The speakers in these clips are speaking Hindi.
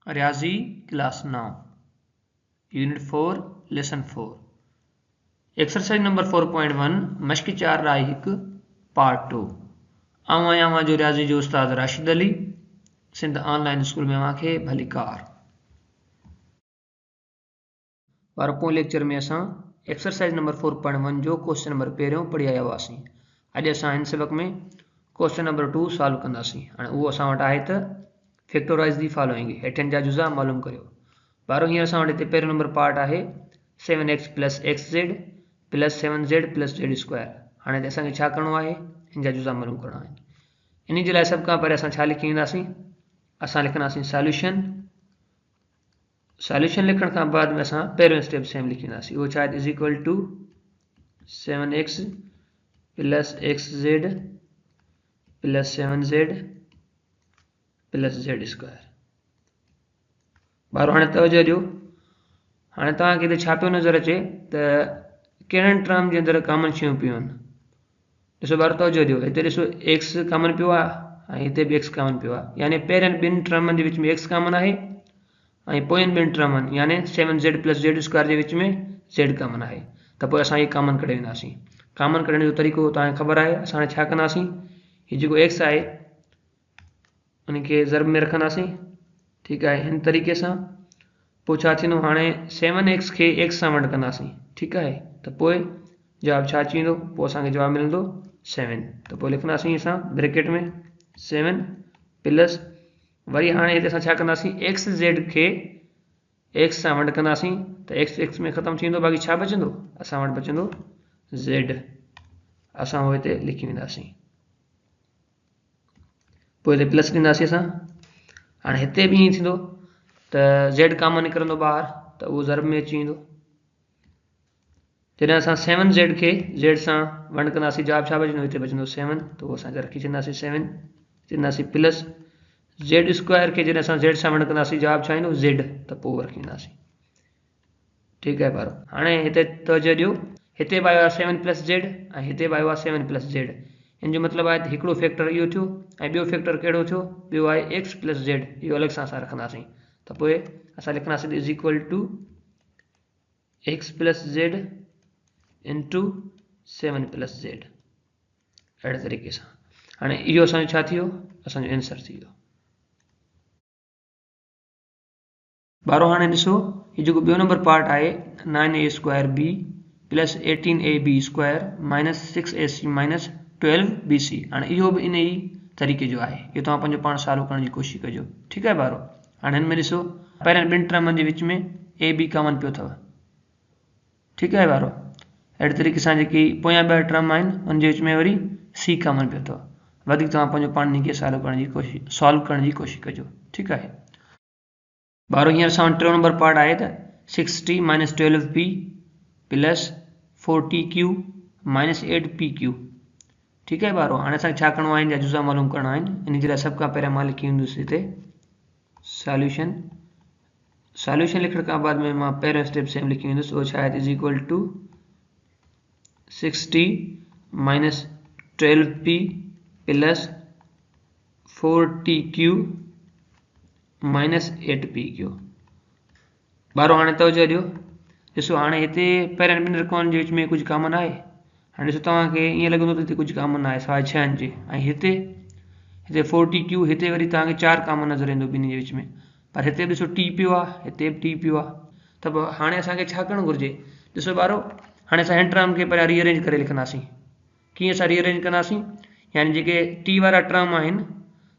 रियाजी class 9 unit 4 lesson 4 exercise number 4.1 मश्क 4 राय हिक पार्ट 2 आऊं आहियां जो रियाजी जो उस्ताद राशिद अली सिंध ऑनलाइन स्कूल में अव्हांखे भली कार वारो पोइ लेक्चर में असां एक्सरसाइज नंबर 4.1 जो क्वेश्चन नंबर पहिरियों पढ़ी आया हुआसीं। अॼु असां हिन सबक में क्वेश्चन नंबर 2 सॉल्व कंदासीं। हाणे उहो असां वटि आहे त फैक्टोराइज दी फॉलोइंग हेठनि जा जुज़ा मालूम करियो। बारो हींअर असां वटि हिते पहिरियों नंबर पार्ट आहे 7x plus xz plus 7z plus z square. हाणे हिते असांखे छा करिणो आहे, हिन जा जुज़ा मालूम करिणा आहिनि। इन जे लाइ सभु खां पहिरियों असां छा लिखी वेंदासीं, असां लिखंदासीं सॉल्यूशन लिखण खां बाद में असां पहिरियों स्टेप सेम लिखी वेंदासीं। उहो छा आहे, is equal to 7x plus xz plus 7z plus z square. बारो हाणे तवजो ॾियो। हाणे तव्हांखे हिते छा पियो नज़र अचे त कहिड़नि टर्म जे अंदरि कॉमन शयूं पियूं आहिनि। ॾिसो बारो तवजो ॾियो, हिते ॾिसो x कॉमन पियो आहे ऐं हिते बि x कॉमन पियो आहे, यानी पहिरियनि ॿिनि टर्मनि जे विच में x कॉमन आहे ऐं पोयनि ॿिनि टर्मनि यानी 7z प्लस z स्क्वायर जे विच में z कॉमन आहे। त पोइ असां इहे कॉमन कढी वेंदासीं। कॉमन कढण जो तरीक़ो तव्हांखे ख़बर आहे। असां छा कंदासीं, हीउ जेको x आहे उनखे ज़र्ब में रखंदासीं, ठीकु आहे। हिन तरीक़े सां पोइ छा थींदो, हाणे 7x खे x सां वंड कंदासीं, ठीकु आहे। त पोइ जवाबु छा अची वेंदो, पोइ असांखे जवाबु मिलंदो 7। त पोइ लिखंदासीं असां ब्रैकेट में 7 प्लस वरी हाणे हिते असां छा कंदासीं, xz खे x सां वंड कंदासीं त x में ख़तमु थी वेंदो, बाक़ी छा बचंदो, असां वटि बचंदो z। असां उहो हिते लिखी वेंदासीं, पोइ हिते प्लस ॾींदासीं असां। हाणे हिते बि ईअं थींदो त z कॉमन निकिरंदो ॿाहिरि, त उहो ज़र्ब में अची वेंदो। जॾहिं असां 7z खे z सां वंड कंदासीं, जवाबु छा बचंदो, हिते बचंदो 7, त उहो असां रखी छॾींदासीं 7, चवंदासीं प्लस z स्क्वायर खे जॾहिं असां z सां वंड कंदासीं, जवाबु छा ईंदो z, त पोइ रखी वेंदासीं, ठीकु आहे ॿारो। हाणे हिते तवजो ॾियो, हिते बि आयो आहे 7 प्लस z ऐं हिते बि आयो आहे 7 प्लस z। हिन जो मतिलबु आहे त हिकिड़ो फैक्टर इहो थियो ऐं ॿियो फैक्टर कहिड़ो थियो, ॿियो आहे x प्लस z। इहो अलॻि सां असां रखंदासीं। त पोइ असां लिखंदासीं is equal to x plus z into 7 plus z। अहिड़े तरीक़े सां हाणे इहो असांजो छा थी वियो, असांजो आंसर थी वियो। ॿारो हाणे ॾिसो, हीउ जेको ॿियो नंबर पार्ट आहे 9a square b plus 18ab square minus 6ac minus 12bc। हाणे इहो बि इन ई तरीक़े जो आहे। इहो तव्हां पंहिंजो पाण सॉल्व करण जी कोशिशि कजो, ठीकु आहे ॿारो। हाणे हिन में ॾिसो, पहिरियों ॿिनि टर्मनि जे विच में a b कॉमन पियो अथव, ठीकु आहे ॿारो। अहिड़े तरीक़े सां जेकी पोयां ॿ टर्म आहिनि उनजे विच में वरी c कॉमन पियो अथव। वधीक तव्हां पंहिंजो पाण इन खे सॉल्व करण जी कोशिशि कजो, ठीकु आहे ॿारो। हींअर असां वटि टियों नंबर पार्ट आहे त 6t minus 12p plus 40q minus 8pq, ठीकु आहे ॿारो। हाणे असांखे छा करिणो आहे, हिन जा जुज़ा मालूम करिणा आहिनि। इन जे लाइ सभु खां पहिरियों मां लिखी वेंदुसि हिते सॉल्यूशन लिखण खां बाद में मां पहिरियों स्टेप सेम लिखी वेंदुसि। उहो छा आहे, is equal to 6t minus 12p plus 40q minus 8pq। ॿारो हाणे तवजो ॾियो, ॾिसो हाणे हिते पहिरियों ॿिनि रक़मनि जे विच में कुझु कॉमन आहे। हाणे ॾिसो तव्हांखे ईअं लॻंदो त हिते कुझु कॉमन आहे सवाइ 6 जे, ऐं हिते 40q, हिते वरी तव्हांखे 4 कॉमन नज़र ईंदो ॿिन्ही जे विच में, पर हिते ॾिसो t पियो आहे, हिते बि t पियो आहे। त पोइ हाणे असांखे छा करणु घुरिजे, ॾिसो ॿारो, हाणे असां हिन टर्म खे पहिरियां रीअरेंज करे लिखंदासीं। कीअं असां रीअरेंज कंदासीं, यानी जेके t वारा टर्म आहिनि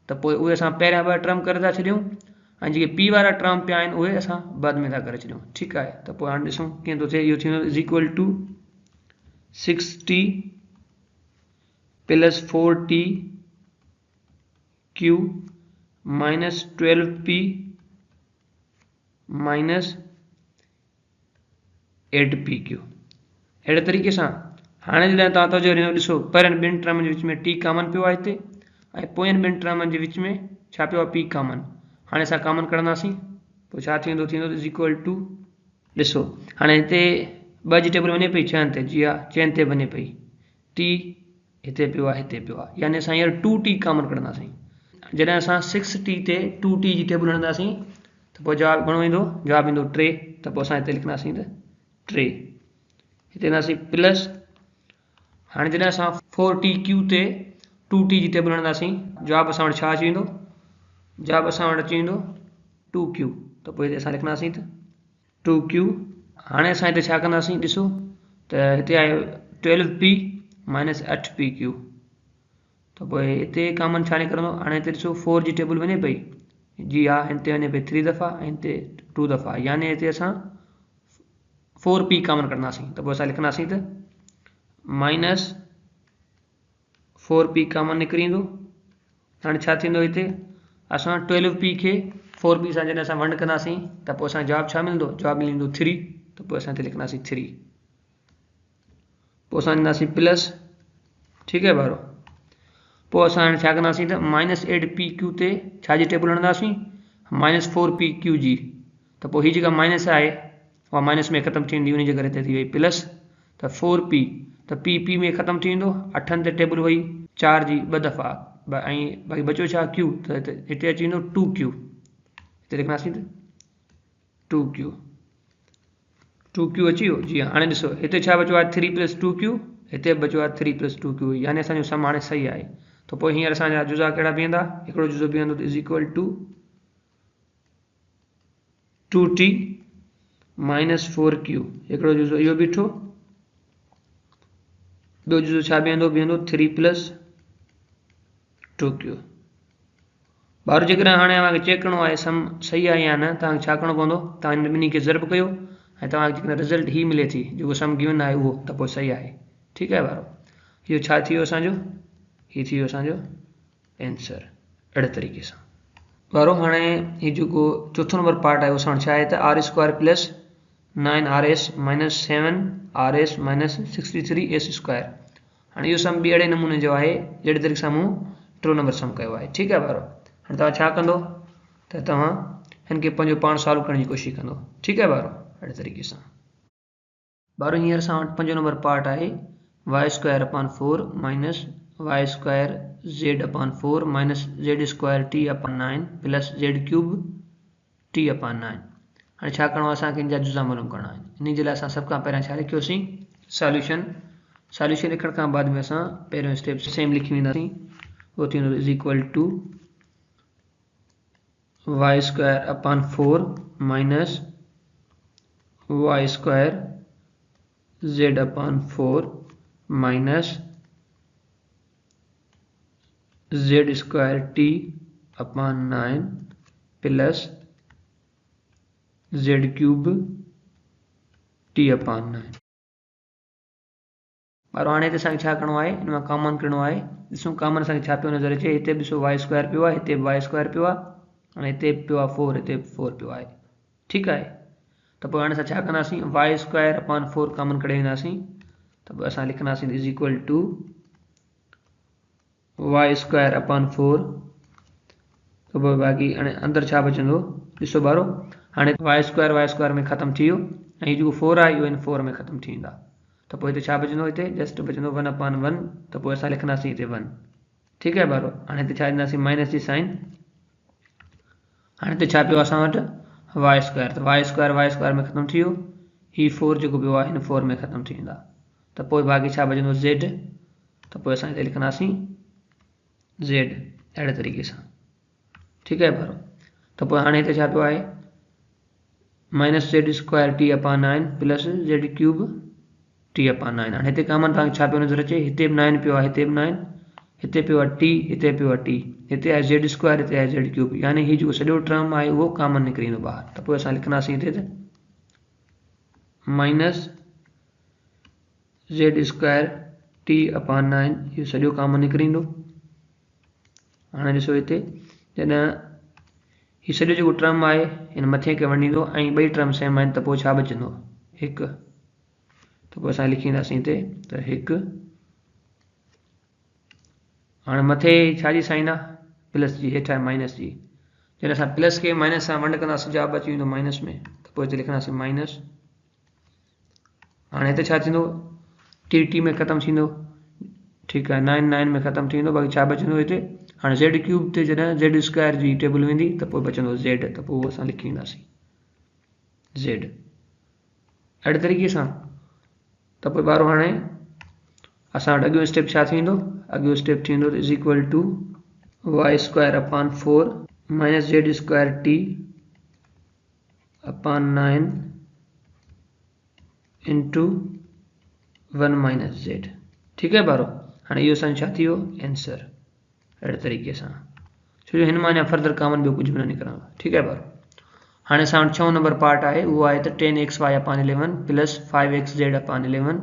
त पोइ उहे असां पहिरियां ॿ टर्म करे था छॾियूं ऐं जेके p वारा टर्म पिया आहिनि उहे असां बाद में था करे छॾियूं, ठीकु आहे। त पोइ हाणे ॾिसूं कीअं थो थिए। इहो थींदो is equal to 6t plus 40q minus 12p minus 8pq। अहिड़े तरीक़े सां हाणे जॾहिं तव्हां तवजो ॾिनो, ॾिसो पहिरियों ॿिनि टर्मनि जे विच में t कॉमन पियो आहे हिते, ऐं पोयनि ॿिनि टर्मनि जे विच में छा पियो आहे, p कॉमन। हाणे असां कॉमन कढंदासीं, पोइ छा थींदो इज़ इक्वल टू, ॾिसो हाणे हिते 2 जी टेबल वञे पई 6 ते, जी हा 6 ते वञे पई, t हिते पियो आहे, हिते पियो आहे, यानी असां हींअर 2t कॉमन कढंदासीं। जॾहिं असां 6t ते 2t जी टेबल हणंदासीं त पोइ जवाब घणो ईंदो, जवाब ईंदो 3। त पोइ असां हिते लिखंदासीं त 3, हिते ईंदासीं प्लस। हाणे जॾहिं असां 4TQ ते 2T जी टेबल हणंदासीं, जवाब असां वटि छा अची वेंदो, जवाब असां वटि अची वेंदो 2Q। त पोइ हिते असां लिखंदासीं त 2Q। हाणे असां हिते छा कंदासीं, ॾिसो त हिते आयो 12P माइनस 8PQ। त पोइ हिते कॉमन छा निकिरंदो, हाणे हिते ॾिसो 4 जी टेबल वञे पई, जी हा, हिते वञे पई 3 दफ़ा ऐं हिते 2 दफ़ा, यानी हिते असां 4P कॉमन कढंदासीं। त पोइ असां लिखंदासीं त माइनस 4P कॉमन निकिरी ईंदो। हाणे छा थींदो, हिते असां 12P खे 4P सां जॾहिं असां वंड कंदासीं त पोइ असांजो जवाब छा मिलंदो, जवाब मिलंदो 3। त पोइ असां हिते लिखंदासीं 3, पोइ असां ॾींदासीं प्लस। ठीकु आहे ॿारो। पोइ असां हाणे छा कंदासीं त माइनस 8PQ ते छा जी टेबल हणंदासीं, माइनस 4PQ जी। त पोइ हीअ जेका माइनस आहे उहा माइनस में ख़तमु थी वेंदी, उन जे करे हिते थी वई प्लस। त 4P त PP में ख़तमु थी वेंदो, 8 ते टेबल वई 4 जी 2 दफ़ा, ऐं बाक़ी बचो छा Q, त हिते अची वेंदो 2Q। हिते लिखंदासीं त 2Q, 2Q अची वियो जी। हाणे ॾिसो हिते छा बचो आहे 3 + 2Q, हिते बचो आहे 3 + 2Q, यानी असांजो सम हाणे सही आहे। त पोइ हींअर असांजा जुज़ा कहिड़ा बीहंदा, हिकिड़ो जुज़ो बीहंदो is equal to 2T minus 4Q, हिकिड़ो जुज़ो इहो बीठो, ॿियो जुज़ो छा बीहंदो, बीहंदो 3 + 2Q। ॿार जेकॾहिं हाणे तव्हांखे चेक करिणो आहे सम सही आहे या न, तव्हांखे छा करिणो पवंदो, तव्हां हिन ॿिन्ही खे ज़र्ब कयो ऐं तव्हांखे जेकॾहिं रिज़ल्ट ही मिले थी, जेको सम गिवन आहे उहो, त पोइ सही आहे। ठीकु आहे ॿारो, इहो छा थी वियो असांजो, हीउ थी वियो असांजो आंसर। अहिड़े तरीक़े सां ॿारो हाणे हीउ जेको चोथों नंबर पार्ट आहे उहो छा आहे त r² + 9RS - 7RS - 63S²। हाणे इहो सम बि अहिड़े नमूने जो आहे जहिड़े तरीक़े सां मूं टियों नंबर सम कयो आहे। ठीकु आहे ॿारो। हाणे तव्हां छा कंदो त तव्हां हिन खे पंहिंजो पाण सॉल्व करण जी कोशिशि कंदो। ठीकु आहे ॿारो, अहिड़े तरीक़े सां ॿारो हींअर असां वटि 5 नंबर पार्ट आहे y² / 4 - y² z/4 - z²t/9 + z³ t/9। हाणे छा करिणो आहे, असांखे इन जा जुज़ा मालूम करणा आहिनि। इन जे लाइ असां सभ खां पहिरियां छा लिखियोसीं, सॉल्यूशन। सॉल्यूशन लिखण खां बाद में असां पहिरियों स्टेप सेम लिखी वेंदासीं, उहो थी वेंदो is equal to y² / 4 minus y² z/4 minus z²t/9 plus z³ t/9। ॿारो हाणे हिते असांखे छा करिणो आहे, हिन मां कॉमन करिणो आहे। ॾिसूं कॉमन असांखे छा पियो नज़र अचे, हिते बि ॾिसो y² पियो आहे, हिते बि y² पियो आहे, ऐं हिते बि पियो आहे 4, हिते बि 4 पियो आहे। ठीकु आहे। त पोइ हाणे असां छा कंदासीं, y² / 4 कॉमन कढी वेंदासीं। त पोइ असां लिखंदासीं इज़ इक्वल टू y² / 4। त पोइ बाक़ी हाणे अंदरि छा बचंदो, ॾिसो ॿारो हाणे y² में ख़तमु थी वियो, ऐं हीउ जेको 4 आहे इहो इन 4 में ख़तमु थी वेंदा। त पोइ हिते छा बचंदो, हिते जस्ट बचंदो 1/1। त पोइ असां लिखंदासीं हिते 1। ठीकु आहे ॿारो। हाणे हिते छा ॾींदासीं, माइनस जी साइन। हाणे हिते छा पियो असां वटि y², त y² में ख़तमु थी वियो, हीउ 4 जेको पियो आहे हिन 4 में ख़तमु थी वेंदा। त पोइ बाक़ी छा बचंदो z। त पोइ असां हिते लिखंदासीं z अहिड़े तरीक़े सां। ठीकु आहे ॿारो। त पोइ हाणे हिते छा पियो आहे minus z²t/9 plus z³ t/9। हाणे हिते कॉमन तव्हांखे छा पियो नज़र अचे, हिते बि 9 पियो आहे, हिते बि 9, हिते पियो आहे t, हिते पियो आहे t, हिते आहे z², हिते आहे z³, यानी हीउ जेको सॼो टर्म आहे उहो कॉमन निकिरी ईंदो ॿाहिरि। त पोइ असां लिखंदासीं हिते त माइनस z²t/9, इहो सॼो कॉमन निकिरी ईंदो। हाणे ॾिसो हिते जॾहिं हीउ सॼो जेको टर्म आहे हिन मथे खे वंडींदो ऐं ॿई टर्म सेम आहिनि, त पोइ छा बचंदो 1। त पोइ असां लिखी ईंदासीं हिते त 1। हाणे मथे छा जी साइन आहे, प्लस जी, हेठि आहे माइनस जी। जॾहिं असां प्लस खे माइनस सां वंड कंदासीं जवाब अची वेंदो माइनस में, त पोइ हिते लिखंदासीं माइनस। हाणे हिते छा थींदो, t में ख़तमु थींदो। ठीकु आहे, 9 में ख़तमु थी वेंदो, बाक़ी छा बचंदो हिते हाँ z क्यूब ते जॾहिं z स्क्वायर जी टेबल वेंदी त पोइ बचंदो z, त पोइ असां लिखी ईंदासीं z। अहिड़े तरीक़े सां त पोइ ॿारो हाणे असां वटि अॻियो स्टेप छा थींदो, अॻियो स्टेप थींदो is equal to y square upon 4 minus z square t upon 9 into 1 minus z। ठीक है ॿारो, हाँ इहो असांजो छा थी वियो आंसर। अहिड़े तरीक़े सां छो जो हिन मां अञा फर्दर कॉमन ॿियो कुझु बि न निकिरंदो। ठीक है ॿारो, हाँ असां वटि 6 नंबर पार्ट आहे, उहो आहे त 10xy upon 11 plus 5xz upon 11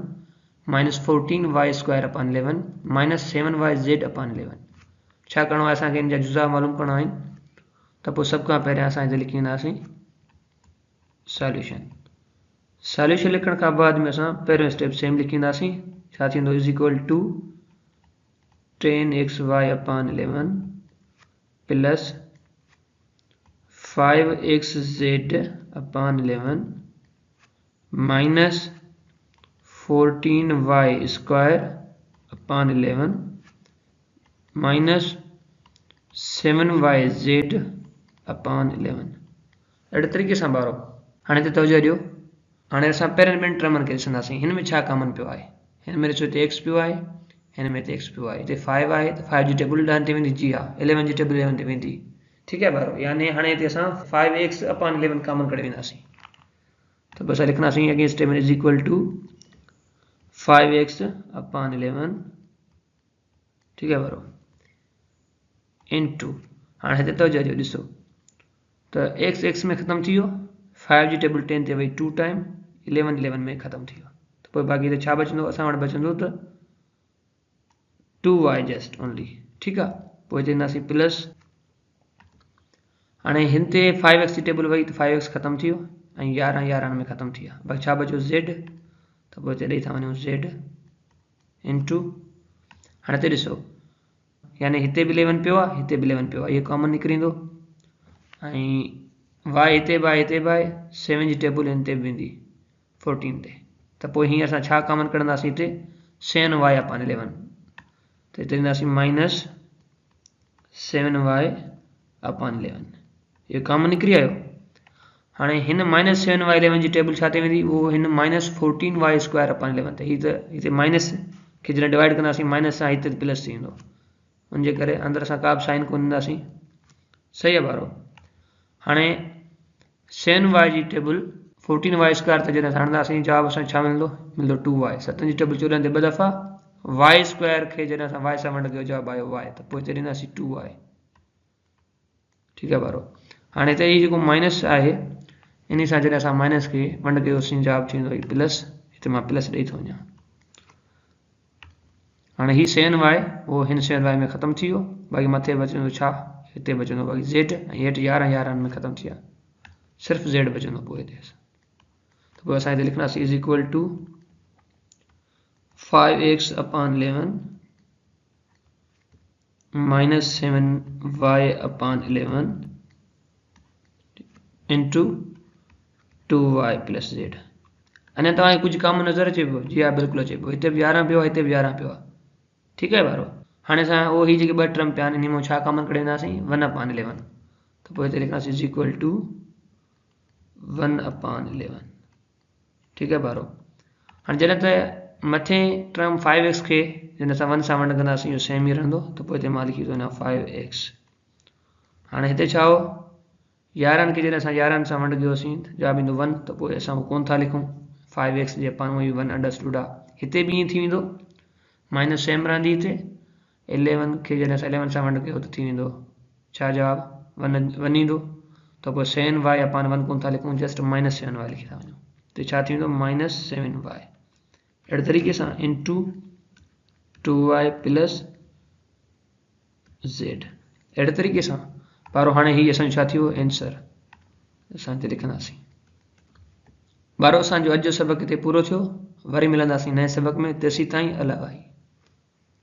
minus 14y square upon 11 minus 7yz upon 11। छा करिणो आहे असांखे हिन जा जुज़ा मालूम करणा आहिनि, त पोइ सभ खां पहिरियां असां हिते लिखी वेंदासीं सॉल्यूशन। सॉल्यूशन लिखण खां बाद में असां पहिरियों स्टेप सेम लिखी वेंदासीं, छा थींदो is equal to 10xy upon 11 plus 5xz upon 11 minus 14y square upon 11 minus 7yz upon 11। अहिड़े तरीक़े सां ॿारो हाणे हिते तवजो ॾियो, हाणे असां पहिरियों ॿिनि टर्मनि खे ॾिसंदासीं, हिन में छा कॉमन पियो आहे, हिन में ॾिसो हिते x पियो आहे, हिन में हिते x पियो आहे, हिते 5 आहे त 5 जी टेबल ॾांहुं ते वेंदी, जी हा 11 जी टेबल 11 ते वेंदी। ठीक है ॿारो, यानी हाणे हिते असां 5x अपॉन 11 कॉमन करे वेंदासीं, त बस लिखंदासीं again statement is equal to 5x upon 11। ठीक है ॿारो इनटू, हाणे हिते तवजो ॾियो, ॾिसो त x में ख़त्म थी वियो, 5 जी टेबल 10 ते वई 2 टाइम, 11 में ख़त्म थी वियो, त पोइ बाक़ी छा बचंदो, असां वटि बचंदो त 2y जस्ट ओनली। ठीक आहे, पोइ हिते ईंदासीं प्लस, हाणे हिन ते 5x जी टेबल वई त 5x ख़त्म थी वियो ऐं 11 में ख़त्म थी विया, बाक़ी छा बचो z, त पोइ हिते ॾेई था वञूं z इंटू, हाणे हिते ॾिसो यानी हिते बि 11 पियो आहे, हिते बि 11 पियो आहे, इहो कॉमन निकिरींदो ऐं y हिते बि आहे, हिते बि आहे, 7 जी टेबल हिन ते बि वेंदी 14 ते, त पोइ हीअं असां छा कॉमन कढंदासीं हिते 7y अपॉन 11, त हिते ईंदासीं माइनस 7y अपॉन 11, इहो कॉमन निकिरी आयो। हाणे हिन माइनस 7y 11 जी टेबल छा ते वेंदी, उहो हिन माइनस 14y स्क्वायर अपॉन 11 ते, हीअ त हिते माइनस खे जॾहिं डिवाइड कंदासीं माइनस सां हिते प्लस थी वेंदो, उनजे करे अंदरि असां का बि साइन कोन ॾींदासीं। सही आहे ॿारो, हाणे 7y जी टेबल 14y स्क्वायर ते जॾहिं हणंदासीं जवाब असांखे छा मिलंदो, मिलंदो 2y। 7 जी टेबल 14 ते ॿ दफ़ा, y स्क्वायर खे जॾहिं असां y सां वंड कयो जवाब आयो y, त पोइ हिते ॾींदासीं 2y। ठीक आहे ॿारो, हाणे हिते हीउ जेको माइनस आहे इन सां जॾहिं असां माइनस खे वंड कयोसीं जवाब थींदो प्लस, हिते मां प्लस ॾेई थो वञा। हाणे हीउ 7y उहो हिन 7y में ख़त्म थी वियो, बाक़ी मथे बचंदो छा, हिते बचंदो बाक़ी z, ऐं हेठि 11 में ख़त्म थी विया, सिर्फ़ु z बचंदो पोइ हिते, त पोइ असां हिते लिखंदासीं is equal to 5x upon 11 minus 7y upon 11 into 2y plus z। अञा तव्हांखे कुझु कॉमन नज़र अचे पियो, जी हा बिल्कुलु अचे पियो, हिते बि 11 पियो आहे, हिते बि 11 पियो आहे। ठीक आहे ॿारो, हाणे असां उहो ही जेके ॿ टर्म पिया आहिनि इन मां छा कॉमन कढी वेंदासीं 1 अपॉन 11, त पोइ हिते लिखंदासीं इज़ इक्वल टू 1 अपॉन 11। ठीक आहे ॿारो, हाणे जॾहिं त मथे टर्म 5x खे जॾहिं असां 1 सां वंड कंदासीं इहो सेम ई रहंदो, त पोइ हिते मां लिखी थो वञा 5x। हाणे हिते छा हो, 11 खे जॾहिं असां 11 सां वंड कयोसीं जवाब ईंदो 1, त पोइ असां कोन था लिखूं 5x जे अपॉन 1 अंडरस्टूड आहे, हिते बि ईअं थी वेंदो, माइनस सेम रहंदी हिते, 11 खे जॾहिं असां 11 सां वंड कयो त थी वेंदो छा जवाब 1 ईंदो, त पोइ 7y अपॉन 1 कोन था लिखूं, जस्ट माइनस 7y लिखी था वञूं, त छा थी वेंदो माइनस 7y। अहिड़े तरीक़े सां इंटू 2y प्लस z। अहिड़े तरीक़े सां ॿारो हाणे हीउ असांजो छा थी वियो आंसर, असां हिते लिखंदासीं। ॿारो असांजो अॼु जो सबक़ हिते पूरो थियो, वरी मिलंदासीं नए सबक़ में, तेसीं ताईं अला भाई।